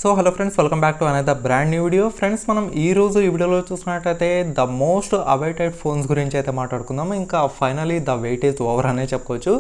So hello friends, welcome back to another brand new video. Friends, మనం ఈ రోజు ఈ వీడియోలో చూసినట్టయితే ద మోస్ట్ అవైటెడ్ ఫోన్స్ గురించి అయితే మాట్లాడుకుందాం. ఇంకా finally the wait is over అనే చెప్పుకోవచ్చు.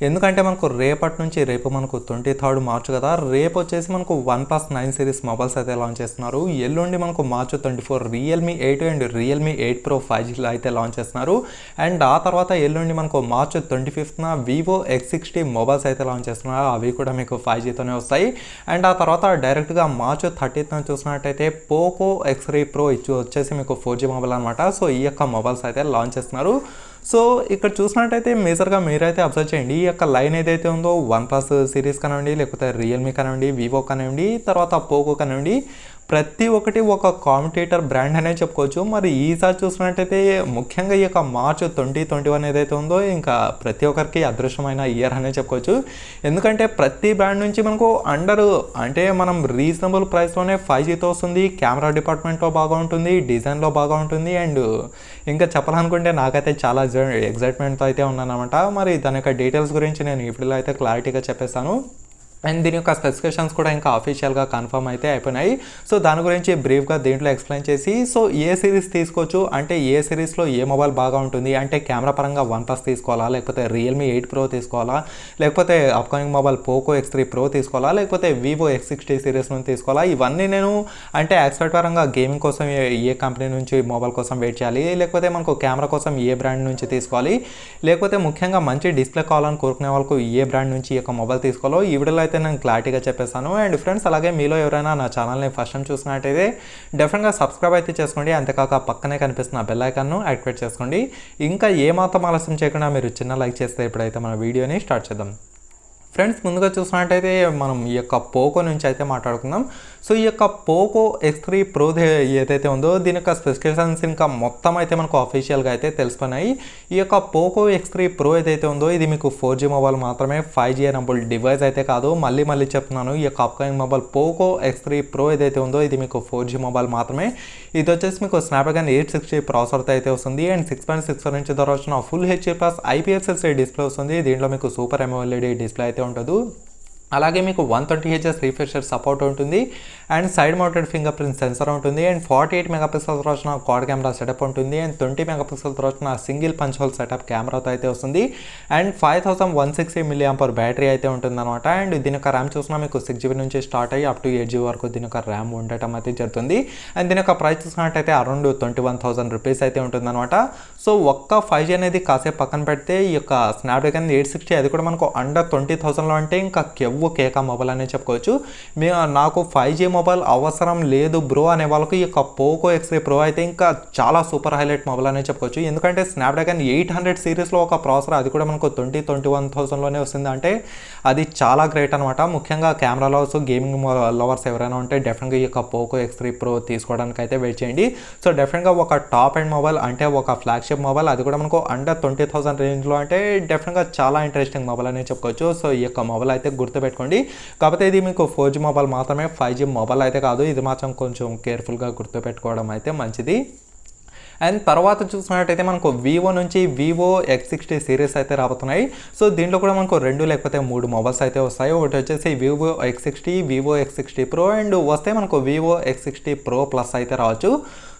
ఎందుకంటే మనకు రేపు మనకు 23rd మార్చ్ కదా. రేపు వచ్చేసి మనకు OnePlus 9 సిరీస్ మొబైల్స్ అయితే లాంచ్ చేస్తున్నారు. ఎల్లుండి మనకు March 24 Realme 8 and Realme 8 Pro 5G అయితే లాంచ్ చేస్తున్నారు. అండ్ ఆ తర్వాత ఎల్లుండి మనకు March 25th Vivo X60 mobiles అయితే లాంచ్ చేస్తున్నారు. అవి కూడా మీకు 5Gతోనే వస్తాయి. అండ్ ఆ తర్వాత డైరెక్ట్గా March 30th చూసినట్టయితే పోకో X3 Pro వచ్చేసి మీకు 4G మొబైల్ అనమాట. సో ఈ యొక్క మొబైల్స్ అయితే లాంచ్ చేస్తున్నారు. సో ఇక్కడ చూసినట్టయితే మేజర్గా మీరైతే అబ్జర్వ్ చేయండి, ఈ యొక్క లైన్ ఏదైతే ఉందో OnePlus సిరీస్ కానివ్వండి, లేకపోతే రియల్మీ కానివ్వండి, వివో కానివ్వండి, తర్వాత పోకో కానివ్వండి, ప్రతి ఒక్కటి ఒక కాంపిటేటర్ బ్రాండ్ అనే చెప్పుకోవచ్చు. మరి ఈసారి చూసినట్టయితే ముఖ్యంగా ఈ యొక్క March 2021 ఏదైతే ఉందో ఇంకా ప్రతి ఒక్కరికి అదృష్టమైన ఇయర్ అనే చెప్పుకోవచ్చు. ఎందుకంటే ప్రతి బ్రాండ్ నుంచి మనకు అంటే మనం రీజనబుల్ ప్రైస్లోనే 5Gతో వస్తుంది. కెమెరా డిపార్ట్మెంట్లో బాగా ఉంటుంది, డిజైన్లో బాగా ఉంటుంది. అండ్ ఇంకా చెప్పాలనుకుంటే నాకైతే చాలా ఎగ్జైట్మెంట్తో అయితే ఉన్నానమాట. మరి దాని యొక్క డీటెయిల్స్ గురించి నేను ఈ వీడియోలో అయితే క్లారిటీగా చెప్పేస్తాను. అండ్ దీని యొక్క స్పెసిఫికేషన్స్ కూడా ఇంకా అఫీషియల్గా కన్ఫర్మ్ అయితే అయిపోయినాయి. సో దాని గురించి బ్రీఫ్గా దీంట్లో ఎక్స్ప్లెయిన్ చేసి, సో ఏ సిరీస్ తీసుకోవచ్చు అంటే ఏ సిరీస్లో ఏ మొబైల్ బాగా ఉంటుంది అంటే కెమెరా పరంగా OnePlus తీసుకోవాలా, లేకపోతే Realme 8 Pro తీసుకోవాలా, లేకపోతే upcoming mobile Poco X3 Pro తీసుకోవాలా, లేకపోతే Vivo X60 సిరీస్ నుంచి తీసుకోవాలా, ఇవన్నీ నేను అంటే ఎక్స్పర్ట్ పరంగా గేమింగ్ కోసం ఏ కంపెనీ నుంచి మొబైల్ కోసం వెయిట్ చేయాలి, లేకపోతే మనకు కెమెరా కోసం ఏ బ్రాండ్ నుంచి తీసుకోవాలి, లేకపోతే ముఖ్యంగా మంచి డిస్ప్లే కావాలని కోరుకునే వాళ్ళకు ఏ బ్రాండ్ నుంచి ఈ యొక్క మొబైల్ తీసుకోవాలో ఈ వీడియోలో అయితే నేను క్లారిటీగా చెప్పేస్తాను. అండ్ ఫ్రెండ్స్, అలాగే మీలో ఎవరైనా నా ఛానల్ని ఫస్ట్ టైం చూసినట్టయితే డెఫినెట్గా సబ్స్క్రైబ్ అయితే చేసుకోండి. అంతేకాక పక్కనే కనిపిస్తున్న బెల్ ఐకాన్ను యాక్టివేట్ చేసుకోండి. ఇంకా ఏమాత్రం ఆలస్యం చేయకుండా మీరు చిన్న లైక్ చేస్తే ఇప్పుడైతే మన వీడియోని స్టార్ట్ చేద్దాం. ఫ్రెండ్స్, ముందుగా చూసినట్టయితే మనం ఈ యొక్క పోకో నుంచి అయితే మాట్లాడుకుందాం. సో ఈ యొక్క పోకో X3 Pro ఏదైతే ఉందో దీని యొక్క స్పెసిఫికేషన్స్ ఇంకా మొత్తం అయితే మనకు అఫీషియల్గా అయితే తెలిసిపోయినాయి. ఈ యొక్క పోకో X3 Pro ఏదైతే ఉందో ఇది మీకు 4G మొబైల్ మాత్రమే, 5G ఎనేబుల్ డివైస్ అయితే కాదు. మళ్ళీ చెప్తున్నాను, ఈ యొక్క upcoming mobile Poco X3 Pro ఏదైతే ఉందో ఇది మీకు 4G మొబైల్ మాత్రమే. ఇది వచ్చేసి మీకు స్నాప్డ్రాగన్ 860 ప్రాసెసర్తో అయితే వస్తుంది. అండ్ 6.64 ఇంచ్ ధర వచ్చిన ఫుల్ హెచ్డీ+ IPS డిస్ప్లే వస్తుంది. దీంట్లో మీకు సూపర్ AMOLED డిస్ప్లే అయితే ఉంటుంది. అలాగే మీకు 120Hz రిఫ్రెష్ రేట్ సపోర్ట్ ఉంటుంది. And side mounted finger print sensor ఉంటుంది. అండ్ 48 మెగాపిక్సెల్ వచ్చిన క్వాడ్ కెమెరా సెటప్ ఉంటుంది. అండ్ 20 మెగాపిక్సెల్ వచ్చిన సింగిల్ పంచ్ హోల్ సెటప్ కెమెరాతో అయితే వస్తుంది. అండ్ 5160 mAh బ్యాటరీ అయితే ఉంటుంది అనమాట. అండ్ దీని యొక్క ర్యామ్ చూసినా మీకు 6GB నుంచి స్టార్ట్ అయ్యి అప్ టు 8GB వరకు దీని యొక్క ర్యామ్ ఉండటం అయితే జరుగుతుంది. అండ్ దీని యొక్క ప్రైస్ చూసినట్టయితే అరౌండ్ 21,000 రూపీస్ అయితే ఉంటుంది అనమాట. సో ఒక్క 5G అనేది కాసేపు పక్కన పెడితే ఈ యొక్క స్నాప్డ్రాగన్ 860 అది కూడా మనకు అండర్ 20,000లో అంటే ఇంకా కేకా మొబైల్ అనే చెప్పుకోవచ్చు. నాకు 5G మొబైల్ అవసరం లేదు బ్రో అనే వాళ్ళకి ఈ యొక్క పోకో X3 Pro అయితే ఇంకా చాలా సూపర్ హైలైట్ మొబైల్ అనే చెప్పుకోవచ్చు. ఎందుకంటే స్నాప్డ్రాగన్ 800 సిరీస్లో ఒక ప్రాసెసర్ అది కూడా మనకు 21,000లోనే వస్తుంది అంటే అది చాలా గ్రేట్ అనమాట. ముఖ్యంగా కెమెరా లవర్స్, గేమింగ్ లవర్స్ ఎవరైనా ఉంటే డెఫినెట్గా ఈ యొక్క పోకో X3 Pro తీసుకోవడానికి అయితే వెయిట్ చేయండి. సో డెఫినెట్గా ఒక టాప్ అండ్ మొబైల్ అంటే ఒక ఫ్లాగ్షిప్ మొబైల్ అది కూడా మనకు అండర్ 20,000 రేంజ్లో అంటే డెఫినెట్గా చాలా ఇంట్రెస్టింగ్ మొబైల్ అనే చెప్పుకోవచ్చు. సో ఈ యొక్క మొబైల్ అయితే గుర్తుపెట్టుకోండి. కాకపోతే ఇది మీకు 4G మొబైల్ మాత్రమే, 5G మొబైల్ అయితే కాదు. ఇది మాత్రం కొంచెం కేర్ఫుల్గా గుర్తుపెట్టుకోవడం అయితే మంచిది. అండ్ తర్వాత చూసినట్టయితే మనకు వివో నుంచి వివో X60 సిరీస్ అయితే రాబోతున్నాయి. సో దీంట్లో కూడా మనకు 2 లేకపోతే 3 మొబైల్స్ అయితే వస్తాయి. ఒకటి వచ్చేసి Vivo X60, Vivo X60 Pro and వస్తే మనకు వివో X60 Pro Plus అయితే రావచ్చు.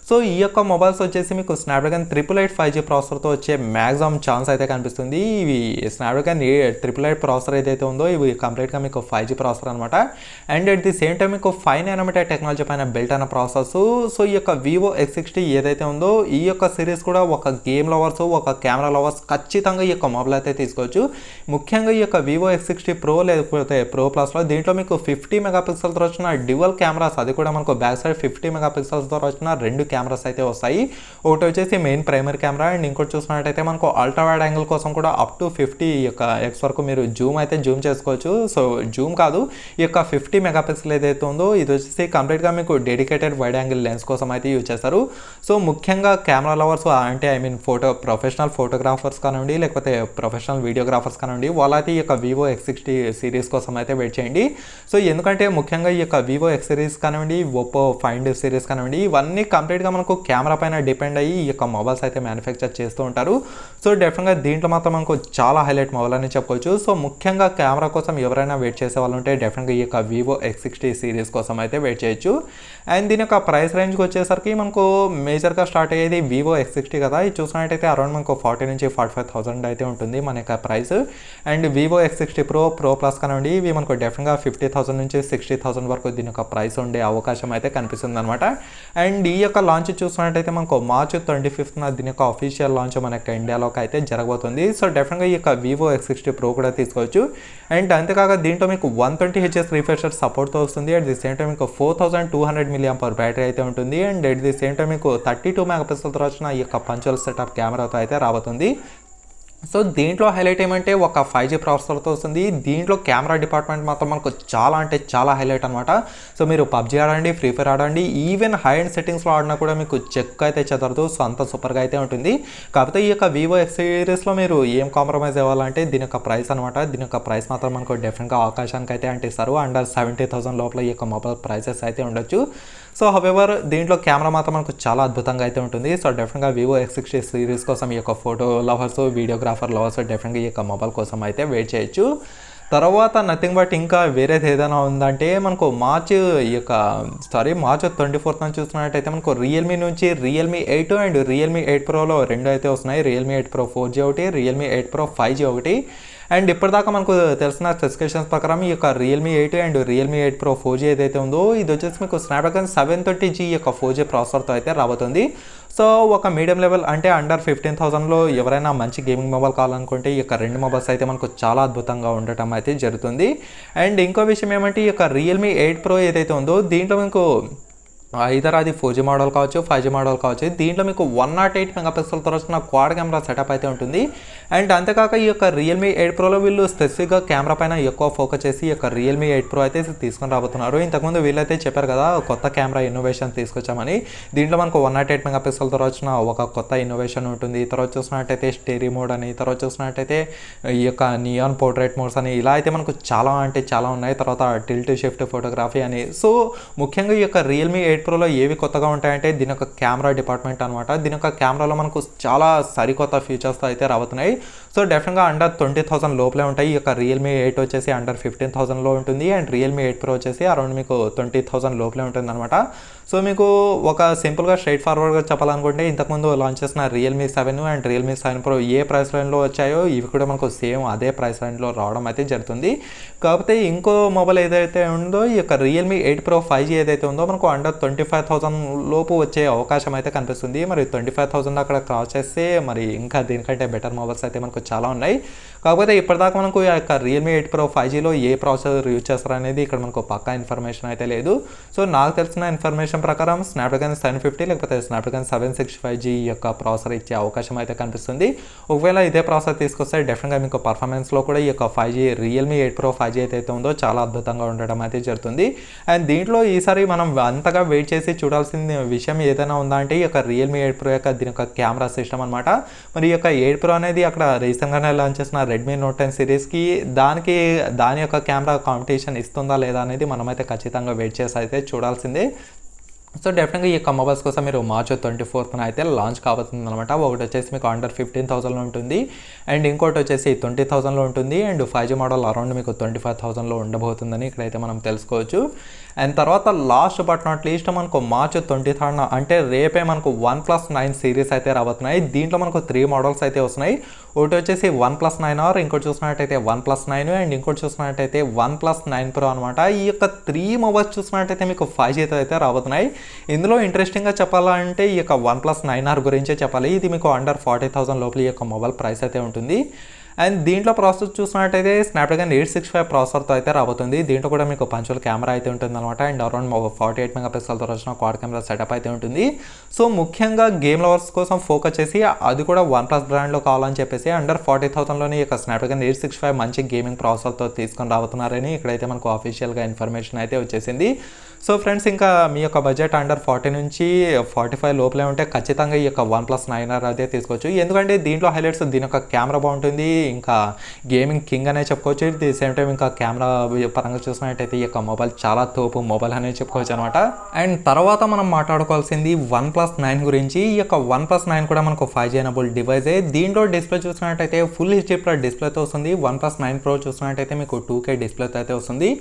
సో ఈ యొక్క మొబైల్స్ వచ్చేసి మీకు స్నాప్డ్రాగన్ 888 5G ప్రాసెసర్తో వచ్చే మ్యాక్సిమం ఛాన్స్ అయితే కనిపిస్తుంది. ఇవి స్నాప్డ్రాగన్ 888 ప్రాసెసర్ ఏదైతే ఉందో ఇవి కంప్లీట్గా మీకు 5G ప్రాసెసర్ అనమాట. And at the same time మీకు 5nm టెక్నాలజీ పైన బిల్ట్ అయిన ప్రాసెస్. సో ఈ యొక్క వివో X60 ఏదైతే ఉందో ఈ యొక్క సిరీస్ కూడా ఒక గేమ్ లవర్స్, ఒక కెమెరా లవర్స్ ఖచ్చితంగా ఈ యొక్క మొబైల్ అయితే తీసుకోవచ్చు. ముఖ్యంగా ఈ యొక్క వివో X60 Pro లేకపోతే Pro Plusలో దీంట్లో మీకు 50 మెగాపిక్సెల్తో వచ్చిన డ్యువల్ కెమెరాస్, అది కూడా మనకు బ్యాక్ సైడ్ 50 మెగాపిక్సెల్తో వచ్చిన 2 కెమెరాస్ అయితే వస్తాయి. ఒకటి వచ్చేసి మెయిన్ ప్రైమరీ కెమెరా అండ్ ఇంకోటి చూసినట్టయితే మనకు అల్ట్రా వైడ్ యాంగిల్ కోసం కూడా అప్ టు 50x వరకు మీరు జూమ్ చేసుకోవచ్చు. సో జూమ్ కాదు, ఈ యొక్క 50 మెగాపిక్సెల్ ఏదైతే ఉందో ఇది వచ్చేసి కంప్లీట్గా మీకు డెడికేటెడ్ వైడ్ యాంగిల్ లెన్స్ కోసం అయితే యూజ్ చేస్తారు. సో ముఖ్యంగా కెమెరా లవర్స్ అంటే ప్రొఫెషనల్ ఫోటోగ్రాఫర్స్ కానివ్వండి, లేకపోతే ప్రొఫెషనల్ వీడియోగ్రాఫర్స్ కానివ్వండి, వాళ్ళైతే ఈ యొక్క వివో X60 సిరీస్ కోసం అయితే వెయిట్ చేయండి. సో ఎందుకంటే ముఖ్యంగా ఈ యొక్క వివో X సిరీస్ కానివ్వండి, ఒప్పో ఫైండ్ సిరీస్ కానివ్వండి, ఇవన్నీ కంప్లీట్గా కంప్లీట్గా మనకు కెమెరా పైన డిపెండ్ అయ్యి ఈ యొక్క మొబైల్స్ అయితే మ్యానుఫ్యాక్చర్ చేస్తూ ఉంటారు. సో డెఫినెట్గా దీంట్లో మాత్రం మనకు చాలా హైలైట్ మొబైల్ అని చెప్పుకోవచ్చు. సో ముఖ్యంగా కెమెరా కోసం ఎవరైనా వెయిట్ చేసే వాళ్ళు ఉంటే డెఫినెట్గా ఈ యొక్క వివో X60 సిరీస్ కోసం అయితే వెయిట్ చేయొచ్చు. అండ్ దీని యొక్క ప్రైస్ రేంజ్కి వచ్చేసరికి మనకు మేజర్గా స్టార్ట్ అయ్యేది వివో X60 కదా, ఇది చూసినట్టయితే అరౌండ్ మనకు 40 నుంచి 45,000 అయితే ఉంటుంది మన యొక్క price. And Vivo X60 pro plus కానివ్వండి, ఇవి మనకు డెఫినెట్గా 50,000 నుంచి 60,000 వరకు దీని యొక్క ప్రైస్ ఉండే అవకాశం అయితే కనిపిస్తుంది అనమాట. అండ్ ఈ యొక్క లాంచ్ చూసినట్టయితే మనకు మార్చ్ 25న దీని యొక్క అఫీషియల్ లాంచ్ మన యొక్క ఇండియాలోకి అయితే జరగబోతుంది. సో డెఫినెట్గా ఈ యొక్క వివో X60 ప్రో కూడా తీసుకోవచ్చు. అండ్ అంతేకాక దీంట్లో మీకు 120Hz రిఫ్రెష్ రేట్ సపోర్ట్తో వస్తుంది. అట్ ది సేమ్ టైం మీకు 4200 mAh బ్యాటరీ అయితే ఉంటుంది. And at the same time మీకు 32 మెగాపిక్సెల్తో వచ్చిన ఈ యొక్క పంచువల్ సెటప్ కెమెరాతో అయితే రాబోతుంది. సో దీంట్లో హైలైట్ ఏమంటే ఒక 5G ప్రాసెసర్తో వస్తుంది. దీంట్లో కెమెరా డిపార్ట్మెంట్ మాత్రం మనకు చాలా అంటే చాలా హైలైట్ అనమాట. సో మీరు పబ్జీ ఆడండి, ఫ్రీ ఫైర్ ఆడండి, ఈవెన్ హై అండ్ సెట్టింగ్స్లో ఆడినా కూడా మీకు చెక్ అయితే చెదరదు. సో అంత సూపర్గా అయితే ఉంటుంది. కాకపోతే ఈ యొక్క వివో X సిరీస్లో మీరు ఏం కాంప్రమైజ్ అవ్వాలంటే దీని యొక్క ప్రైస్ అనమాట. దీని యొక్క ప్రైస్ మాత్రం మనకు డెఫినెట్గా ఆకాశానికి అయితే అంటిస్తారు. అండర్ 70,000 లోపల ఈ యొక్క మొబైల్ ప్రైసెస్ అయితే ఉండొచ్చు. సో హవెవర్ దీంట్లో కెమెరా మాత్రం మనకు చాలా అద్భుతంగా అయితే ఉంటుంది. సో డెఫినెట్గా వివో X60 సిరీస్ కోసం ఈ యొక్క ఫోటో లవర్స్, వీడియోగ్రాఫర్ లవర్స్ డెఫినెట్గా ఈ యొక్క మొబైల్ కోసం అయితే వెయిట్ చేయొచ్చు. తర్వాత నథింగ్ బట్ ఇంకా వేరేది ఏదైనా ఉందంటే మనకు మార్చ్ 24న చూస్తున్నట్టయితే మనకు రియల్మీ నుంచి రియల్మీ 8 అండ్ రియల్మీ 8 ప్రోలో రెండు అయితే వస్తున్నాయి. రియల్మీ 8 ప్రో 4G ఒకటి, రియల్మీ 8 ప్రో 5G ఒకటి. అండ్ ఇప్పటిదాకా మనకు తెలిసిన స్పెసిఫికేషన్స్ ప్రకారం ఈ యొక్క Realme 8 and Realme 8 pro 4G ఏదైతే ఉందో ఇది వచ్చేసి మీకు స్నాప్డ్రాగన్ 730G యొక్క 4G ప్రాసెసర్తో అయితే రాబోతుంది. సో ఒక మీడియం లెవెల్ అంటే అండర్ 15,000లో ఎవరైనా మంచి గేమింగ్ మొబైల్ కావాలనుకుంటే ఈ యొక్క రెండు మొబైల్స్ అయితే మనకు చాలా అద్భుతంగా ఉండటం అయితే జరుగుతుంది. అండ్ ఇంకో విషయం ఏమంటే ఈ యొక్క రియల్మీ 8 ప్రో ఏదైతే ఉందో దీంట్లో మీకు ఐదర్ అది 4G మోడల్ కావచ్చు, 5G మోడల్ కావచ్చు. దీంట్లో మీకు 108 మెగాపిక్సెల్తో వచ్చిన క్వాడ్ కెమెరా సెటప్ అయితే ఉంటుంది. అండ్ అంతేకాక ఈ యొక్క రియల్మీ 8 ప్రోలో వీళ్ళు స్పెసిఫిక్గా కెమెరా పైన ఎక్కువ ఫోకస్ చేసి ఈ యొక్క రియల్మీ 8 ప్రో అయితే తీసుకొని రాబోతున్నారు. ఇంతకుముందు వీళ్ళైతే చెప్పారు కదా కొత్త కెమెరా ఇన్నోవేషన్ తీసుకొచ్చామని. దీంట్లో మనకు 108 మెగాపిక్సెల్తో వచ్చిన ఒక కొత్త ఇన్నోవేషన్ ఉంటుంది. తర్వాత చూసినట్టయితే స్టేరీ మోడ్ అని, తర్వాత చూసినట్టయితే ఈ యొక్క నియాన్ పోర్ట్రేట్ మోడ్స్ అని, ఇలా అయితే మనకు చాలా అంటే చాలా ఉన్నాయి. తర్వాత టిల్ట్ షిఫ్ట్ ఫోటోగ్రఫీ అని. సో ముఖ్యంగా ఈ యొక్క రియల్మీ 8 ప్రోలో ఏవి కొత్తగా ఉంటాయంటే దీని యొక్క కెమెరా డిపార్ట్మెంట్ అనమాట. దీని యొక్క కెమెరాలో మనకు చాలా సరికొత్త ఫీచర్స్తో అయితే రాబోతున్నాయి. సో డెఫినెట్గా అండర్ 20,000 లోపలే ఉంటాయి. ఈ యొక్క రియల్మీ 8 వచ్చేసి అండర్ 15,000లో ఉంటుంది. అండ్ రియల్మీ 8 ప్రో వచ్చేసి అరౌండ్ మీకు 20,000 లోపలే ఉంటుంది అనమాట. సో మీకు ఒక సింపుల్గా స్ట్రైట్ ఫార్వర్డ్గా చెప్పాలనుకుంటే ఇంతకుముందు లాంచ్ చేసిన Realme 7 and Realme 7 pro A price రేంజ్లో వచ్చాయో ఇవి కూడా మనకు సేమ్ అదే ప్రైస్ రేంజ్లో రావడం అయితే జరుగుతుంది. కాకపోతే ఇంకో మొబైల్ ఏదైతే ఉందో ఈ యొక్క రియల్మీ 8 ప్రో 5G ఏదైతే ఉందో మనకు అండర్ 25,000 లోపు వచ్చే అవకాశం అయితే కనిపిస్తుంది. మరి 25,000 అక్కడ క్రాస్ చేస్తే మరి ఇంకా దీనికంటే బెటర్ మొబైల్స్ అయితే మనకు చాలా ఉన్నాయి. కాకపోతే ఇప్పటిదాకా మనకు ఈ యొక్క రియల్మీ 8 ప్రో 5Gలో ఏ ప్రాసెసర్ యూజ్ చేస్తారు అనేది ఇక్కడ మనకు పక్కా ఇన్ఫర్మేషన్ అయితే లేదు. సో నాకు తెలిసిన ఇన్ఫర్మేషన్ ప్రకారం స్నాప్డ్రాగన్ 750 లేకపోతే స్నాప్డ్రాగన్ 765G యొక్క ప్రాసెసర్ ఇచ్చే అవకాశం అయితే కనిపిస్తుంది. ఒకవేళ ఇదే ప్రాసెసర్ తీసుకొస్తే డెఫినెట్గా మీకు పర్ఫార్మెన్స్లో కూడా ఈ యొక్క 5G రియల్మీ 8 ప్రో 5G అయితే ఉందో చాలా అద్భుతంగా ఉండడం అయితే జరుగుతుంది. అండ్ దీంట్లో ఈసారి మనం అంతగా వెయిట్ చేసి చూడాల్సిన విషయం ఏదైనా ఉందా అంటే ఈ యొక్క రియల్మీ 8 ప్రో యొక్క దీని యొక్క కెమెరా సిస్టమ్ అనమాట. మరి ఈ యొక్క 8 ప్రో అనేది అక్కడ రీసెంట్గానే లాంచ్ చేసిన రెడ్మీ నోట్ 10 సిరీస్కి దాని యొక్క కెమెరా కాంపిటీషన్ ఇస్తుందా లేదా అనేది మనమైతే ఖచ్చితంగా వెయిట్ చేసి అయితే చూడాల్సిందే. సో డెఫినెట్గా ఈ యొక్క మొబైల్స్ కోసం మీరు మార్చ్ 24న అయితే లాంచ్ కాబోతుంది అనమాట. ఒకటి వచ్చేసి మీకు అండర్ 15,000లో ఉంటుంది అండ్ ఇంకోటి వచ్చేసి 20,000లో ఉంటుంది. అండ్ 5G మోడల్ అరౌండ్ మీకు 25,000లో ఉండబోతుందని ఇక్కడైతే మనం తెలుసుకోవచ్చు. అండ్ తర్వాత లాస్ట్ బట్ నాట్ లీస్ట్ మనకు మార్చ్ 23న అంటే రేపే మనకు OnePlus 9 సిరీస్ అయితే రాబోతున్నాయి. దీంట్లో మనకు 3 మోడల్స్ అయితే వస్తున్నాయి. ఒకటి వచ్చేసి OnePlus 9 ఆర్, ఇంకోటి చూసినట్టయితే OnePlus 9 అండ్ ఇంకోటి చూసినట్టయితే OnePlus 9 Pro అనమాట. ఈ యొక్క 3 మొబైల్స్ చూసినట్టయితే మీకు 5G అయితే రాబోతున్నాయి. ఇందులో ఇంట్రెస్టింగ్గా చెప్పాలంటే ఈ యొక్క OnePlus 9R గురించే చెప్పాలి. ఇది మీకు అండర్ 40,000 లోపల ఈ యొక్క మొబైల్ ప్రైస్ అయితే ఉంటుంది. అండ్ దీంట్లో ప్రాసెస్ చూసినట్టయితే స్నాప్డ్రాగన్ 865 ప్రాసెసర్తో అయితే రాబోతుంది. దీంట్లో కూడా మీకు పంచువల్ కెమెరా అయితే ఉంటుంది అనమాట. అండ్ అరౌండ్ 48 మెగాపిక్సెల్తో వచ్చిన క్వాడ్ కెమెరా సెటప్ అయితే ఉంటుంది. సో ముఖ్యంగా గేమ్ లవర్స్ కోసం ఫోకస్ చేసి అది కూడా OnePlus బ్రాండ్లో కావాలని చెప్పేసి అండర్ 40,000లోని ఇక స్నాప్డ్రాగన్ 865 మంచి గేమింగ్ ప్రాసెసర్తో తీసుకొని రాబోతున్నారని ఇక్కడైతే మనకు అఫీషియల్గా ఇన్ఫర్మేషన్ అయితే వచ్చేసింది. సో ఫ్రెండ్స్ ఇంకా మీ యొక్క బడ్జెట్ అండర్ 40 నుంచి 45 లోపలే ఉంటే ఖచ్చితంగా ఈ యొక్క OnePlus 9R అదే తీసుకోవచ్చు. ఎందుకంటే దీంట్లో హైలైట్స్ దీని యొక్క కెమెరా బాగుంటుంది, ఇంకా గేమింగ్ కింగ్ అనే చెప్పుకోవచ్చు. ది సేమ్ టైం ఇంకా కెమెరా పరంగా చూసినట్టయితే ఈ యొక్క మొబైల్ చాలా తోపు మొబైల్ అనే చెప్పుకోవచ్చు అనమాట. అండ్ తర్వాత మనం మాట్లాడుకోవాల్సింది OnePlus 9 గురించి. ఈ యొక్క OnePlus 9 కూడా మనకు 5G ఎనేబుల్ డివైజే. దీంట్లో డిస్ప్లే చూసినట్టయితే ఫుల్ హెచ్డీ ప్లస్ డిస్ప్లేతో వస్తుంది. OnePlus 9 Pro చూసినట్టయితే మీకు 2K డిస్ప్లేతో అయితే వస్తుంది.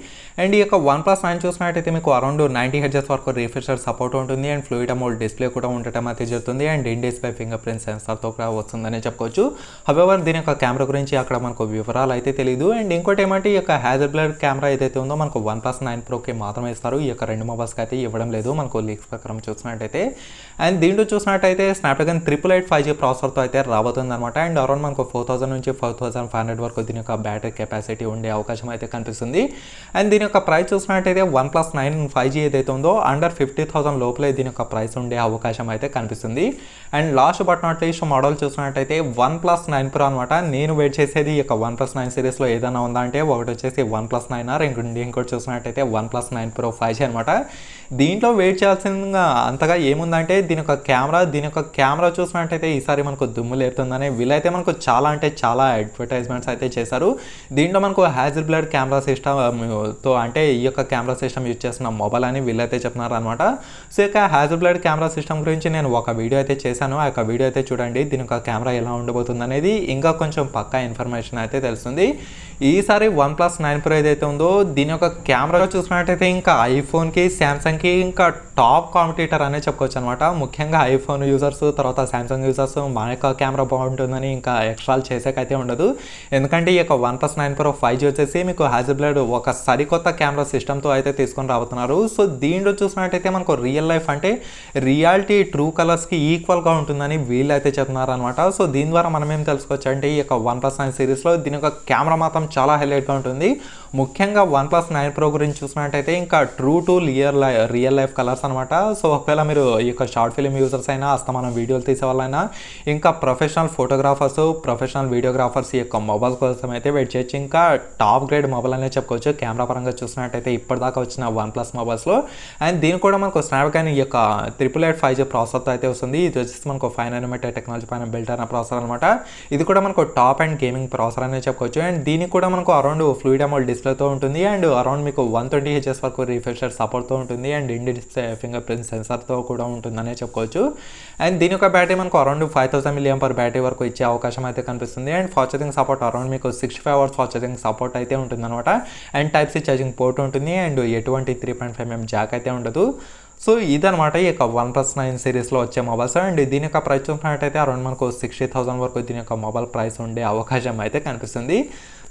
అండ్ ఈ యొక్క OnePlus 9 చూసినట్టయితే మీకు అరౌండ్ 90 Hz వరకు రిఫ్రెష్ సపోర్ట్ ఉంటుంది. అండ్ ఫ్లూయిడ్ అమోల్డ్ డిస్ప్లే కూడా ఉండటం అయితే జరుగుతుంది. And in display fingerprint సెన్సార్తో కూడా వస్తుందని చెప్పుకోవచ్చు. హవెవర్ దీని యొక్క కెమెరా గురించి అక్కడ మనకు వివరాలు అయితే తెలియదు. అండ్ ఇంకోటి ఏమంటే ఈ యొక్క హ్యాజర్బ్లడ్ కెమెరా ఏదైతే ఉందో మనకు OnePlus 9 Proకి మాత్రమే ఇస్తారు. ఈ యొక్క 2 మొబైల్స్కి అయితే ఇవ్వడం లేదు మనకు లీక్స్ ప్రకారం చూసినట్టయితే. అండ్ దీంట్లో చూసినట్టయితే స్నాప్డ్రాగన్ 888 5G ప్రాసెసర్తో అయితే రాబోతుంది అనమాట. అండ్ అరౌండ్ మనకు 4000 నుంచి 4500 వరకు దీని యొక్క బ్యాటరీ కెపాసిటీ ఉండే అవకాశం అయితే కనిపిస్తుంది. అండ్ దీని యొక్క ప్రైస్ చూసినట్టయితే OnePlus 9 5G ఏదైతే ఉందో అండర్ 50,000 లోపలే దీని యొక్క ప్రైస్ ఉండే అవకాశం అయితే కనిపిస్తుంది. And last but not least model చూసినట్టయితే OnePlus 9 Pro అనమాట. నేను వెయిట్ చేసేది ఈ యొక్క OnePlus 9 సిరీస్లో ఏదైనా ఉందా అంటే ఒకటి వచ్చేసి OnePlus 9R, ఇంకోటి చూసినట్టయితే OnePlus 9 Pro 5G అనమాట. దీంట్లో వెయిట్ చేయాల్సిందిగా అంతగా ఏముందంటే దీని యొక్క కెమెరా చూసినట్టయితే ఈసారి మనకు దుమ్ము లేపుతుందని వీళ్ళైతే మనకు చాలా అంటే చాలా అడ్వర్టైజ్మెంట్స్ అయితే చేశారు. దీంట్లో మనకు హ్యాజర్బ్లడ్ కెమెరా సిస్టమ్తో అంటే ఈ యొక్క కెమెరా సిస్టమ్ యూజ్ చేస్తున్న మొబైల్ అని వీళ్ళైతే చెప్తున్నారు అనమాట. సో ఇక హ్యాజర్బ్లడ్ కెమెరా సిస్టమ్ గురించి నేను ఒక వీడియో అయితే చేశాను. ఆ యొక్క వీడియో అయితే చూడండి. దీని యొక్క కెమెరా ఎలా ఉండబోతుంది అనేది ఇంకా కొంచెం పక్కా ఇన్ఫర్మేషన్ అయితే తెలుస్తుంది. ఈసారి OnePlus 9 Pro ఏదైతే ఉందో దీని యొక్క కెమెరా చూసినట్టయితే ఇంకా ఐఫోన్కి శాంసంగ్కి ఇంకా టాప్ కాంపిటీటర్ అనే చెప్పుకోవచ్చు అనమాట. ముఖ్యంగా ఐఫోన్ యూజర్స్ తర్వాత శాంసంగ్ యూజర్స్ మా యొక్క కెమెరా బాగుంటుందని ఇంకా ఎక్స్ట్రాలు చేసేకైతే ఉండదు. ఎందుకంటే ఈ యొక్క OnePlus 9 Pro 5G వచ్చేసి మీకు హ్యాజర్బ్లడ్ ఒక సరికొత్త కెమెరా సిస్టమ్తో అయితే తీసుకొని రాబోతున్నారు. సో దీంట్లో చూసినట్టయితే మనకు రియల్ లైఫ్ అంటే రియాలిటీ ట్రూ కలర్స్కి ఈక్వల్గా ఉంటుందని వీళ్ళైతే చెప్తున్నారు అనమాట. సో దీని ద్వారా మనం ఏం తెలుసుకోవచ్చు అంటే ఈ యొక్క OnePlus 9 సిరీస్లో దీని యొక్క కెమెరా మాత్రం చాలా హైలైట్గా ఉంటుంది. ముఖ్యంగా OnePlus 9 Pro గురించి చూసినట్టయితే ఇంకా true to real life colours అనమాట. సో ఒకవేళ మీరు ఈ యొక్క షార్ట్ ఫిల్మ్ యూజర్స్ అయినా అస్తమానం వీడియోలు తీసే వాళ్ళైనా ఇంకా ప్రొఫెషనల్ ఫోటోగ్రాఫర్స్ ప్రొఫెషనల్ వీడియోగ్రాఫర్స్ ఈ యొక్క మొబైల్ కోసం అయితే వెయిట్ చేయొచ్చు. ఇంకా టాప్ గ్రేడ్ మొబైల్ అనే చెప్పుకోవచ్చు కెమెరా పరంగా చూసినట్టయితే ఇప్పటిదాకా వచ్చిన OnePlus మొబైల్స్లో. అండ్ దీని కూడా మనకు స్నాప్డ్రాగన్ ఈ యొక్క 888 5G ప్రాసెసర్తో అయితే వస్తుంది. ఇది వచ్చేసి మనకు 5nm టెక్నాలజీ పైన బిల్ట్ అయిన ప్రాసెసర్ అనమాట. ఇది కూడా మనకు టాప్ అండ్ గేమింగ్ ప్రాసెసర్ అనే చెప్పుకోవచ్చు. అండ్ దీనికి కూడా మనకు అరౌండ్ ఫ్లూయిడ్ అమోల్డ్ డిస్ప్లేతో ఉంటుంది. అండ్ అరౌండ్ మీకు 120 Hz వరకు రిఫ్రెష్ సపోర్ట్తో ఉంటుంది. And in display fingerprint సెన్సార్తో కూడా ఉంటుందనే చెప్పుకోవచ్చు. అండ్ దీని యొక్క బ్యాటరీ మనకు అరౌండ్ 5000 mAh బ్యాటరీ వరకు ఇచ్చే అవకాశం అయితే కనిపిస్తుంది. And fast charging support around మీకు 65 hours ఫాస్ట్ ఛార్జింగ్ సపోర్ట్ అయితే ఉంటుంది అనమాట. అండ్ Type-C ఛార్జింగ్ పోర్ట్ ఉంటుంది. అండ్ ఎటువంటి 3.5mm జాక్ అయితే ఉండదు. సో ఇదనమాట ఈ యొక్క OnePlus 9 సిరీస్లో వచ్చే మొబైల్స్. అండ్ దీని యొక్క ప్రైస్ చూసినట్టయితే అరౌండ్ మనకు 60,000 వరకు దీని యొక్క మొబైల్ ప్రైస్ ఉండే అవకాశం అయితే కనిపిస్తుంది.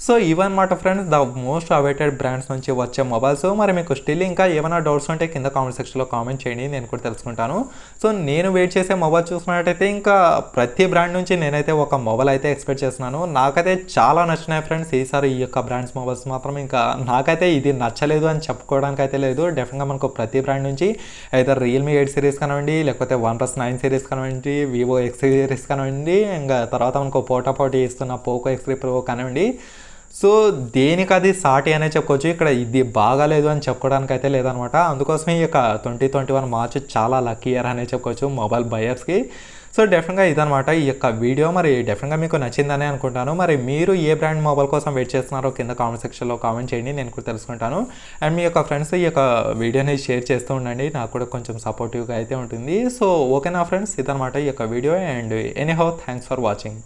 సో ఇవన్నమాట friends the most awaited brands నుంచి వచ్చే మొబైల్స్. మరి మీకు స్టిల్ ఇంకా ఏమైనా డౌట్స్ ఉంటే కింద కామెంట్ సెక్షన్లో కామెంట్ చేయండి, నేను కూడా తెలుసుకుంటాను. సో నేను వెయిట్ చేసే మొబైల్ చూసినట్టయితే ఇంకా ప్రతి బ్రాండ్ నుంచి నేనైతే ఒక మొబైల్ అయితే ఎక్స్పెక్ట్ చేస్తున్నాను. నాకైతే చాలా నచ్చినాయి ఫ్రెండ్స్ ఈసారి ఈ యొక్క బ్రాండ్స్ మొబైల్స్ మాత్రం. ఇంకా నాకైతే ఇది నచ్చలేదు అని చెప్పుకోవడానికి అయితే లేదు. డెఫినెట్గా మనకు ప్రతి బ్రాండ్ నుంచి అయితే Realme 8 సిరీస్ కానివ్వండి, లేకపోతే OnePlus 9 సిరీస్ కానివ్వండి, Vivo X సిరీస్ కానివ్వండి, ఇంకా తర్వాత మనకు పోటాపోటీ ఇస్తున్న Poco X3 Pro కానివ్వండి. సో దేనికది సాటి అనే చెప్పుకోవచ్చు. ఇక్కడ ఇది బాగాలేదు అని చెప్పుకోవడానికి అయితే లేదనమాట. అందుకోసమే ఈ యొక్క 2021 మార్చ్ చాలా లక్కీ ఇయర్ అనే చెప్పుకోవచ్చు మొబైల్ బయర్స్కి. సో డెఫినెట్గా ఇదనమాట ఈ యొక్క వీడియో. మరి డెఫినెట్గా మీకు నచ్చిందనే అనుకుంటాను. మరి మీరు ఏ బ్రాండ్ మొబైల్ కోసం వెయిట్ చేస్తున్నారో కింద కామెంట్ సెక్షన్లో కామెంట్ చేయండి, నేను కూడా తెలుసుకుంటాను. అండ్ మీ యొక్క ఫ్రెండ్స్ ఈ యొక్క వీడియోని షేర్ చేస్తూ ఉండండి, నాకు కూడా కొంచెం సపోర్టివ్గా అయితే ఉంటుంది. సో ఓకేనా ఫ్రెండ్స్, ఇదనమాట ఈ యొక్క video. And anyhow thanks for watching.